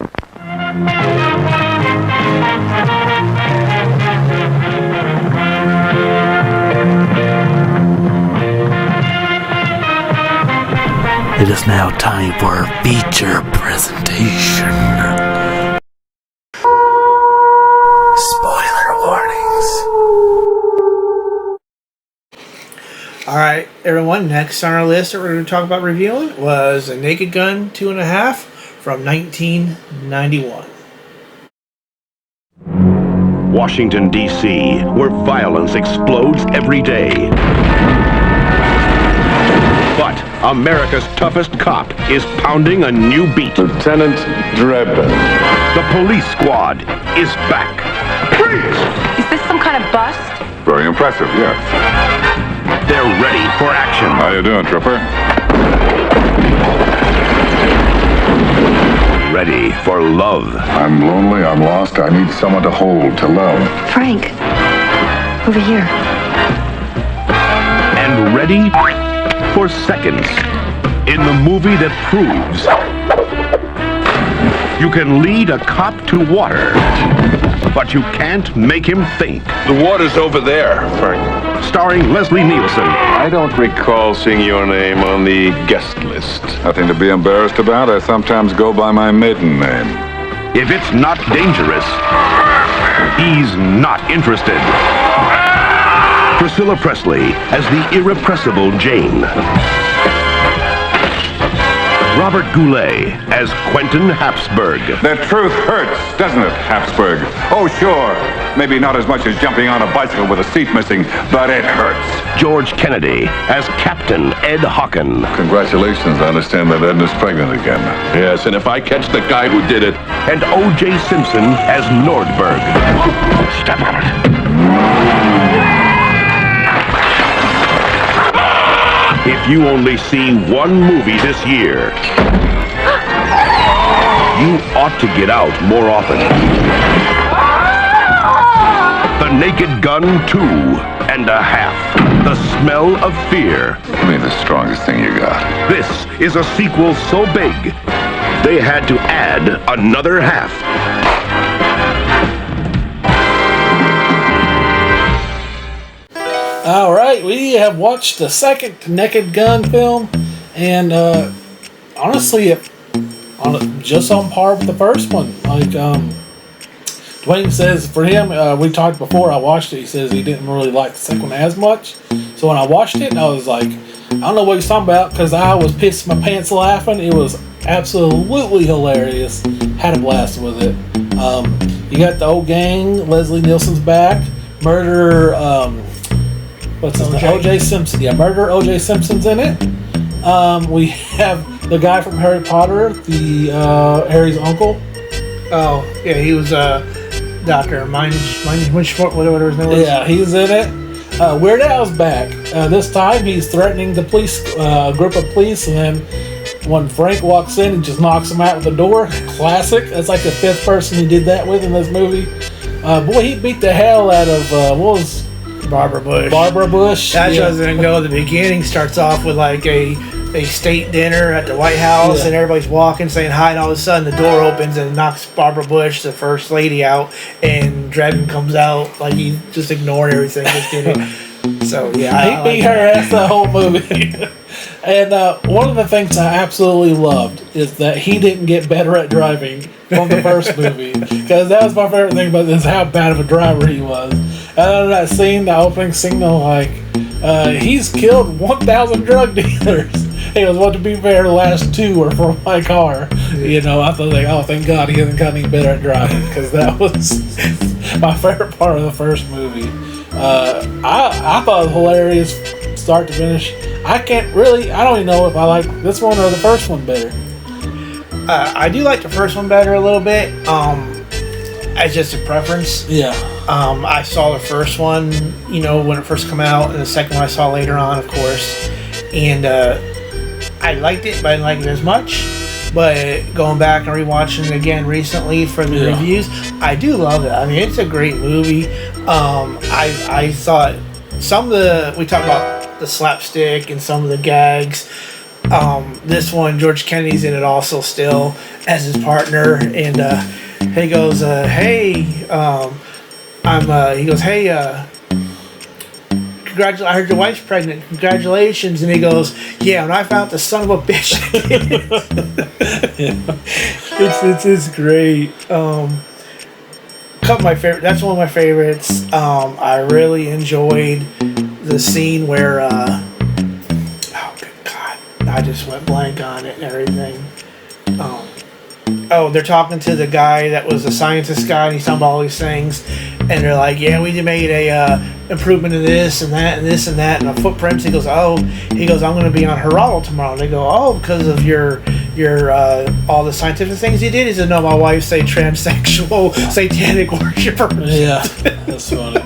It is now time for our feature presentation. Spoiler warnings. Alright, everyone, next on our list that we're going to talk about reviewing was A Naked Gun 2.5 from 1991. Washington, D.C., where violence explodes every day. But America's toughest cop is pounding a new beat. Lieutenant Drebin. The police squad is back. Freeze! Is this some kind of bust? Very impressive, yes. They're ready for action. How you doing, Trooper? Ready for love. I'm lonely, I'm lost, I need someone to hold, to love. Frank, over here. And ready for seconds. In the movie that proves you can lead a cop to water, but you can't make him think. The water's over there, Frank. Starring Leslie Nielsen. I don't recall seeing your name on the guest list. Nothing to be embarrassed about. I sometimes go by my maiden name. If it's not dangerous, he's not interested. Priscilla Presley as the irrepressible Jane. Robert Goulet as Quentin Habsburg. The truth hurts, doesn't it, Habsburg? Oh, sure. Maybe not as much as jumping on a bicycle with a seat missing, but it hurts. George Kennedy as Captain Ed Hocken. Congratulations. I understand that Edna's pregnant again. Yes, and if I catch the guy who did it. And O.J. Simpson as Nordberg. Step on it. If you only see one movie this year, you ought to get out more often. The Naked Gun 2.5. The Smell of Fear. Give me the strongest thing you got. This is a sequel so big, they had to add another half. Alright, we have watched the second Naked Gun film, and honestly, just on par with the first one. Like, Dwayne says for him, we talked before I watched it, he says he didn't really like the second one as much. So when I watched it, I was like, I don't know what he's talking about, because I was pissing my pants laughing. It was absolutely hilarious. Had a blast with it. You got the old gang, Leslie Nielsen's back, murder, what's his name? O.J. Simpson. Yeah, murder O.J. Simpson's in it. We have the guy from Harry Potter, the Harry's uncle. Oh, yeah, he was Dr. Whinchfoot, whatever his name was. Yeah, he's in it. Weird Al's back. This time he's threatening the police, group of police, and then when Frank walks in, he just knocks him out with the door. Classic. That's like the fifth person he did that with in this movie. Boy, he beat the hell out of, what was... Barbara Bush. That's what I was going to go. The beginning starts off with like a state dinner at the White House, and everybody's walking, saying hi, and all of a sudden the door opens and knocks Barbara Bush, the first lady, out, and Drebin comes out like he just ignored everything. Just did it. So yeah, he beat her ass the whole movie. And one of the things I absolutely loved is that he didn't get better at driving from the first movie, because that was my favorite thing about this, how bad of a driver he was. And that scene, the opening scene, like he's killed 1,000 drug dealers. He goes, well, to be fair, the last 2 were from my car. You know, I thought, like, oh, thank God he hasn't gotten any better at driving, because that was my favorite part of the first movie. I thought it was hilarious, start to finish. I don't even know if I like this one or the first one better. I do like the first one better a little bit. As just a preference. Yeah. I saw the first one, you know, when it first came out, and the second one I saw later on, of course. And I liked it, but I didn't like it as much. But going back and rewatching it again recently for the reviews, I do love it. I mean, it's a great movie. I thought some of we talked about the slapstick and some of the gags. This one, George Kennedy's in it also still as his partner, and he goes, "Hey, he goes, hey, I heard your wife's pregnant. Congratulations!" And he goes, "Yeah, and I found the son of a bitch." It's great. Couple of my favorite. That's one of my favorites. I really enjoyed the scene where. Oh good God! I just went blank on it and everything. They're talking to the guy that was a scientist guy, and he's talking about all these things, and they're like, "Yeah, we made a improvement in this and that and this and that, and the footprints." He goes, "I'm going to be on Geraldo tomorrow." And they go, "Oh, because of your all the scientific things you did?" He said, "No, my wife's a transsexual satanic worshiper." Yeah, that's funny.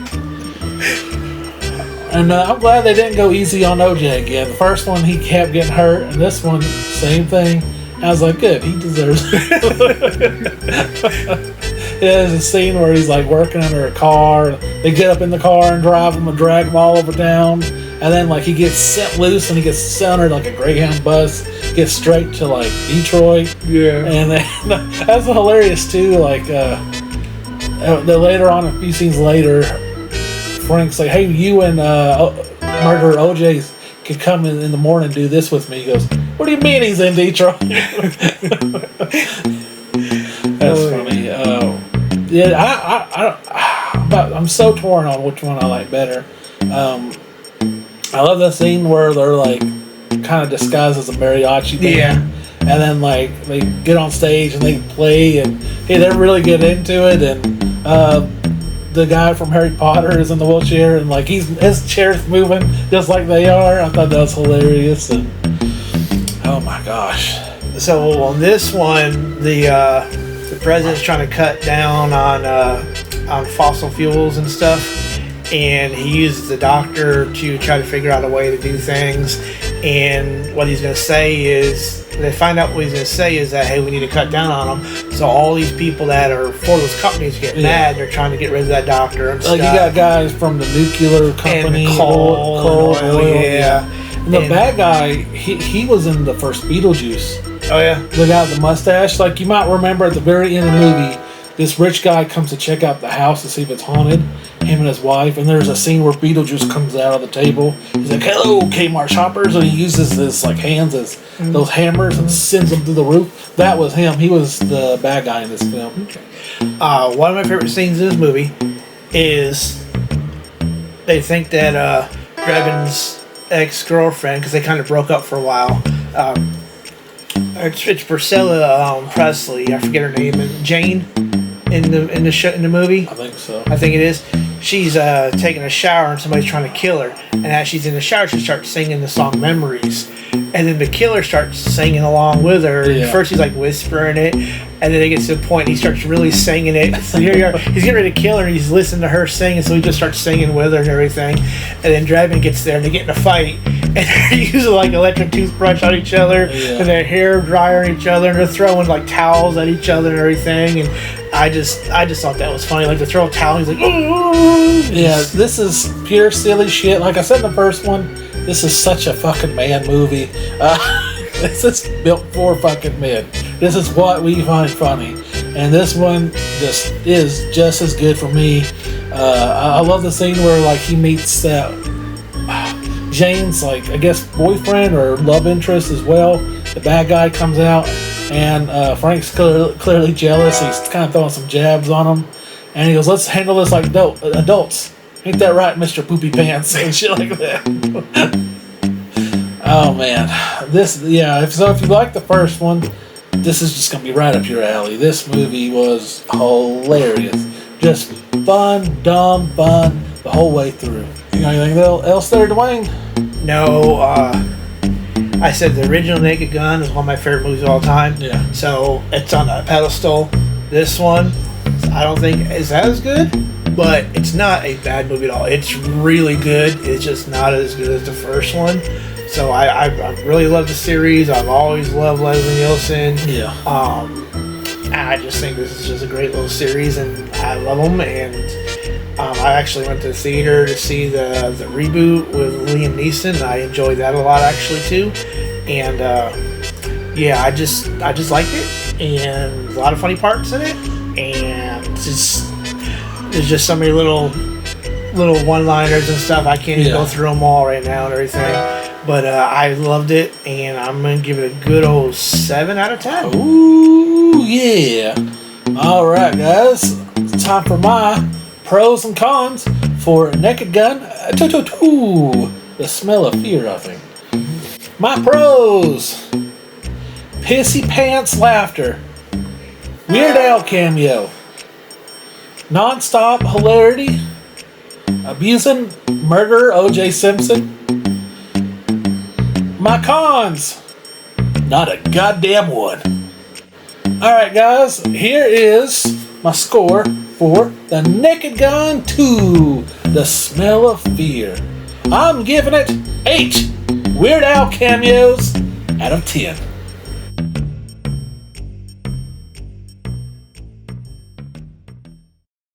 And I'm glad they didn't go easy on OJ again. The first one, he kept getting hurt, and this one, same thing. I was like, good, he deserves it. There's a scene where he's like working under a car. They get up in the car and drive him and drag him all over town. And then like he gets set loose and he gets sent under like a Greyhound bus, gets straight to like Detroit. Yeah. And then, that's hilarious too. Like later on, a few scenes later, Frank's like, "Hey, you and murderer OJ could come in the morning and do this with me." He goes, "What do you mean he's in Detroit?" That's funny. I'm so torn on which one I like better. I love the scene where they're like kind of disguised as a mariachi band. Yeah. And then like they get on stage and they play and they really get into it, and the guy from Harry Potter is in the wheelchair and like his chair's moving just like they are. I thought that was hilarious, and oh my gosh. So on this one, the president's trying to cut down on fossil fuels and stuff, and he uses the doctor to try to figure out a way to do things. And what he's going to say is, they find out what he's going to say is that, hey, we need to cut down on them. So all these people that are for those companies get mad. They're trying to get rid of that doctor and stuff. Like you got guys from the nuclear company, and coal, oil, yeah. And the bad guy, he was in the first Beetlejuice. Oh yeah. The guy with the mustache. Like you might remember at the very end of the movie, this rich guy comes to check out the house to see if it's haunted, him and his wife, and there's a scene where Beetlejuice comes out of the table. He's like, "Hello, Kmart shoppers," and he uses his like hands as those hammers and sends them through the roof. That was him. He was the bad guy in this film. One of my favorite scenes in this movie is they think that Drebin's ex-girlfriend, because they kind of broke up for a while, it's Priscilla Presley, I forget her name, and Jane in the movie. I think so. I think it is. She's taking a shower and somebody's trying to kill her. And as she's in the shower, she starts singing the song "Memories." And then the killer starts singing along with her. Yeah. First he's like whispering it, and then it gets to the point he starts really singing it. So here you are. He's getting ready to kill her, and he's listening to her singing, so he just starts singing with her and everything. And then Drebin gets there, and they get in a fight. And they're using like electric toothbrush on each other, and their hair dryer on each other, and they're throwing like towels at each other and everything. And I just thought that was funny. Like to throw a towel, he's like, "Ooh!" Yeah, this is pure silly shit. Like I said in the first one, this is such a fucking man movie. This is built for fucking men. This is what we find funny, and this one is just as good for me. I love the scene where like he meets that Jane's like I guess boyfriend or love interest as well. The bad guy comes out, and Frank's clearly jealous. He's kind of throwing some jabs on him, and he goes, "Let's handle this like adults. Ain't that right, Mr. Poopy Pants?" and shit like that. Oh man, if you like the first one, this is just gonna be right up your alley. This movie was hilarious, just fun, dumb fun the whole way through. You got anything else there, Dwayne? No, I said the original Naked Gun is one of my favorite movies of all time. Yeah. So it's on a pedestal. This one, I don't think is as good, but it's not a bad movie at all. It's really good. It's just not as good as the first one. So I really love the series. I've always loved Leslie Nielsen. Yeah. I just think this is just a great little series, and I love them. And I actually went to the theater to see the reboot with Liam Neeson. I enjoyed that a lot, actually, too. And yeah, I just liked it, and a lot of funny parts in it, and there's just so many little one-liners and stuff. I can't even go through them all right now and everything. But I loved it, and I'm gonna give it a good old 7 out of 10. Ooh, yeah. All right, guys. It's time for my pros and cons for Naked Gun 2. The Smell of Fear, I think. My pros: pissy pants laughter, Weird Al cameo, non-stop hilarity, abusing murderer O.J. Simpson. My cons: not a goddamn one. Alright, guys, here is my score for The Naked Gun 2, The Smell of Fear. I'm giving it 8 Weird Al cameos out of 10.